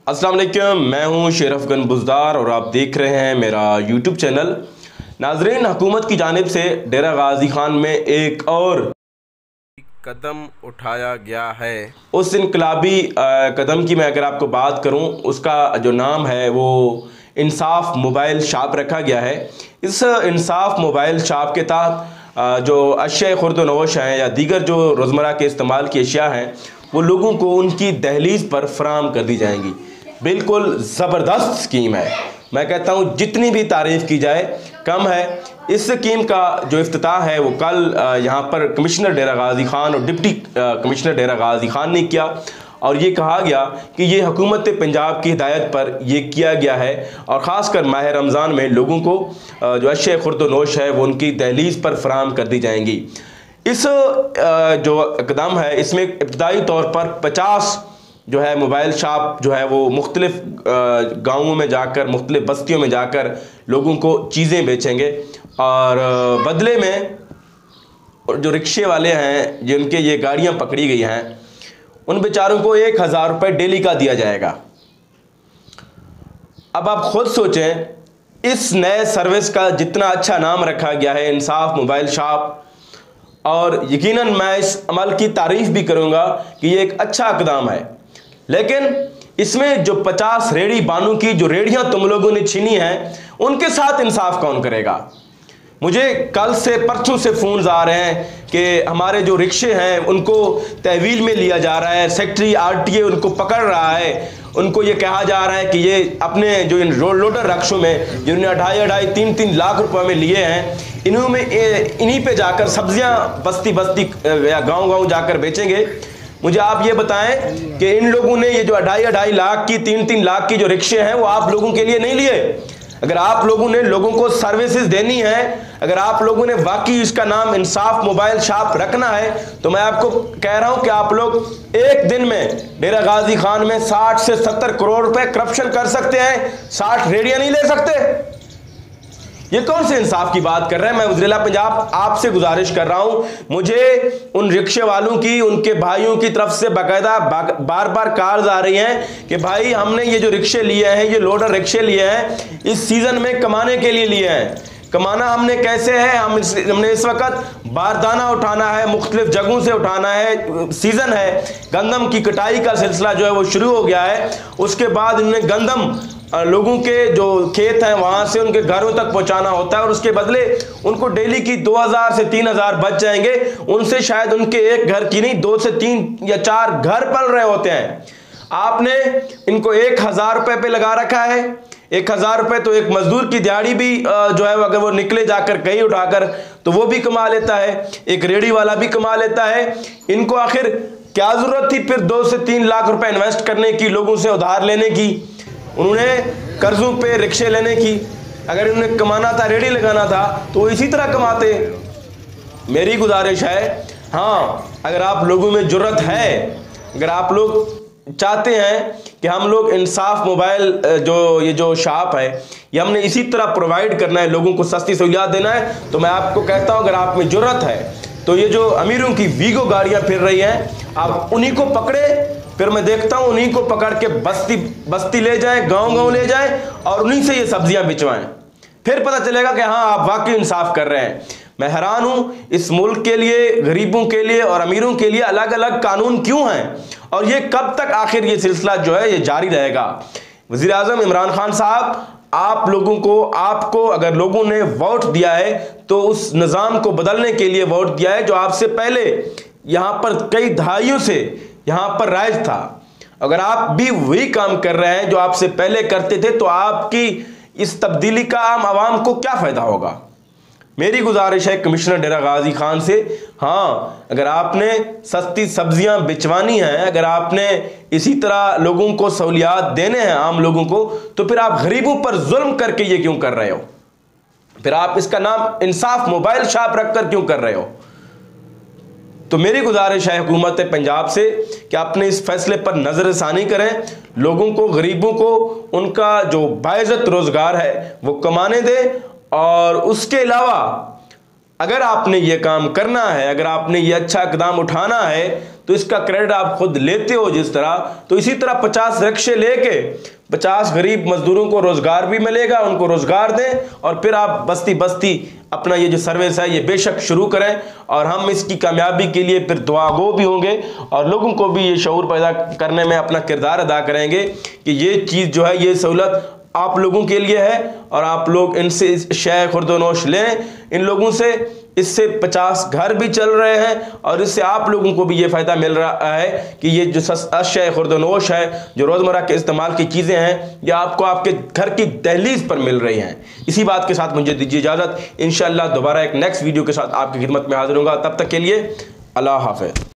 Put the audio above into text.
अस्सलाम वालेकुम, मैं हूं शेर अफगन बुज़दार और आप देख रहे हैं मेरा यूट्यूब चैनल। नाजरीन, हुकूमत की जानिब से डेरा गाजी खान में एक और कदम उठाया गया है। उस इनकलाबी कदम की मैं अगर आपको बात करूं, उसका जो नाम है वो इंसाफ मोबाइल शॉप रखा गया है। इस इंसाफ मोबाइल शॉप के तहत जो अशिया खुर्द-व-नोश हैं या दीगर जो रोज़मर्रा के इस्तेमाल की अशिया हैं वो लोगों को उनकी दहलीज पर फराहम कर दी जाएंगी। बिल्कुल ज़बरदस्त स्कीम है। मैं कहता हूँ जितनी भी तारीफ़ की जाए कम है। इस स्कीम का जो इफ्तिताह है वो कल यहाँ पर कमिश्नर डेरा गाजी खान और डिप्टी कमिश्नर डेरा गाजी खान ने किया और ये कहा गया कि ये हुकूमत पंजाब की हिदायत पर ये किया गया है और ख़ासकर माह रमज़ान में लोगों को जो अशिया खुर्द-व-नोश है वो उनकी दहलीज पर फराहम कर दी जाएंगी। इस जो इक़दाम है इसमें इब्तदाई तौर पर 50 जो है मोबाइल शॉप जो है वो मुख्तलिफ गाँवों में जाकर, मुख्तलिफ बस्तियों में जाकर लोगों को चीज़ें बेचेंगे और बदले में जो रिक्शे वाले हैं जिनके ये गाड़ियाँ पकड़ी गई हैं उन बेचारों को 1000 रुपये डेली का दिया जाएगा। अब आप खुद सोचें, इस नए सर्विस का जितना अच्छा नाम रखा गया है इंसाफ मोबाइल शॉप, और यकीनन मैं इस अमल की तारीफ़ भी करूँगा कि ये एक अच्छा इक़दाम है, लेकिन इसमें जो 50 रेडी बानू की जो रेडियां तुम लोगों ने छीनी हैं उनके साथ इंसाफ कौन करेगा। मुझे कल से परसों से फ़ोन्स आ रहे हैं कि हमारे जो रिक्शे हैं उनको तहवील में लिया जा रहा है, सेक्रेटरी RTA उनको पकड़ रहा है, उनको ये कहा जा रहा है कि ये अपने जो इन लोडर रक्षों में जिन्होंने 2.5-3 लाख रुपए में लिए हैं इन्हीं पे जाकर सब्जियां बस्ती बस्ती या गांव-गांव जाकर बेचेंगे। मुझे आप ये बताएं कि इन लोगों ने ये जो 2.5 लाख की 3 लाख की जो रिक्शे हैं वो आप लोगों के लिए नहीं लिए। अगर आप लोगों ने लोगों को सर्विसेज देनी है, अगर आप लोगों ने वाकई इसका नाम इंसाफ मोबाइल शॉप रखना है तो मैं आपको कह रहा हूं कि आप लोग एक दिन में डेरा गाजी खान में 60 से 70 करोड़ रुपए करप्शन कर सकते हैं। 60 रेडियां नहीं ले सकते। ये कौन से इंसाफ की बात कर रहे हैं। मैं वज़ीर-ए-आला पंजाब आपसे गुजारिश कर रहा हूं, मुझे उन रिक्शे वालों की, उनके भाइयों की तरफ से बाकायदा बार बार कॉल्स आ रही हैं कि भाई हमने ये जो रिक्शे लिए हैं, ये लोडर रिक्शे लिए हैं, इस सीज़न में कमाने के लिए लिए हैं। कमाना हमने कैसे है, हमने इस वक्त बारदाना उठाना है, मुख्तलिफ जगहों से उठाना है। सीज़न है, गंदम की कटाई का सिलसिला जो है वो शुरू हो गया है। उसके बाद इन्हें गंदम लोगों के जो खेत हैं वहां से उनके घरों तक पहुंचाना होता है और उसके बदले उनको डेली की 2000 से 3000 बच जाएंगे। उनसे शायद उनके एक घर की नहीं 2 से 3 या 4 घर पल रहे होते हैं। आपने इनको 1000 रुपए पे लगा रखा है। 1000 रुपए तो एक मजदूर की दिहाड़ी भी जो है अगर वो निकले जाकर कहीं उठाकर तो वो भी कमा लेता है, एक रेडी वाला भी कमा लेता है। इनको आखिर क्या जरूरत थी फिर 2 से 3 लाख रुपए इन्वेस्ट करने की, लोगों से उधार लेने की, उन्होंने कर्जों पे रिक्शे लेने की। अगर उन्हें कमाना था, रेडी लगाना था तो इसी तरह कमाते। मेरी गुजारिश है, हाँ, अगर आप लोगों में जुर्रत है, अगर आप लोग चाहते हैं कि हम लोग इंसाफ मोबाइल ये जो शॉप है ये हमने इसी तरह प्रोवाइड करना है, लोगों को सस्ती सहूलियात देना है, तो मैं आपको कहता हूं अगर आप में जुर्रत है तो ये जो अमीरों की वीगो गाड़ियां फिर रही हैं आप उन्हीं को पकड़े। फिर मैं देखता हूं उन्हीं को पकड़ के बस्ती बस्ती ले जाएं, गांव-गांव ले जाएं और उन्हीं से ये सब्जियां बिचवाएं। फिर पता चलेगा कि हाँ आप वाकई इंसाफ कर रहे हैं। मैं हैरान हूं, इस मुल्क के लिए, गरीबों के लिए और अमीरों के लिए अलग अलग कानून क्यों हैं और ये कब तक आखिर ये सिलसिला जो है ये जारी रहेगा। वज़ीर आज़म इमरान खान साहब, आप लोगों को, आपको अगर लोगों ने वोट दिया है तो उस निज़ाम को बदलने के लिए वोट दिया है जो आपसे पहले यहाँ पर कई दहाइयों से यहाँ पर राइज था। अगर आप भी वही काम कर रहे हैं जो आपसे पहले करते थे तो आपकी इस तब्दीली का आम आवाम को क्या फ़ायदा होगा। मेरी गुजारिश है कमिश्नर डेरा गाजी खान से, हाँ, अगर आपने सस्ती सब्जियां बिचवानी हैं, अगर आपने इसी तरह लोगों को सहूलियात देने हैं आम लोगों को, तो फिर आप गरीबों पर जुल्म करके ये क्यों कर रहे हो। फिर आप इसका नाम इंसाफ मोबाइल शॉप रखकर क्यों कर रहे हो। तो मेरी गुजारिश है हुकूमत पंजाब से कि अपने इस फैसले पर नज़रसानी करें, लोगों को, गरीबों को उनका जो बाइज़्ज़त रोज़गार है वो कमाने दें। और उसके अलावा अगर आपने ये काम करना है, अगर आपने ये अच्छा इक़दाम उठाना है तो तो इसका क्रेडिट आप खुद लेते हो जिस तरह, तो इसी तरह 50 रिक्शे लेके 50 गरीब मजदूरों को रोजगार भी मिलेगा, उनको रोजगार दें और फिर आप बस्ती बस्ती अपना ये जो सर्विस है ये बेशक शुरू करें। और हम इसकी कामयाबी के लिए फिर दुआगो भी होंगे और लोगों को भी ये शऊर पैदा करने में अपना किरदार अदा करेंगे कि ये चीज़ जो है, ये सहूलत आप लोगों के लिए है और आप लोग इनसे शय खुर्दोनोश लें इन लोगों से। इससे 50 घर भी चल रहे हैं और इससे आप लोगों को भी ये फ़ायदा मिल रहा है कि ये जो अशय खुर्दोनोश है, जो रोज़मर्रा के इस्तेमाल की चीज़ें हैं, ये आपको आपके घर की दहलीज पर मिल रही हैं। इसी बात के साथ मुझे दीजिए इजाज़त। इंशाअल्लाह दोबारा एक नेक्स्ट वीडियो के साथ आपकी खिदमत में हाजिर होगा। तब तक के लिए अल्लाह हाफ़िज़।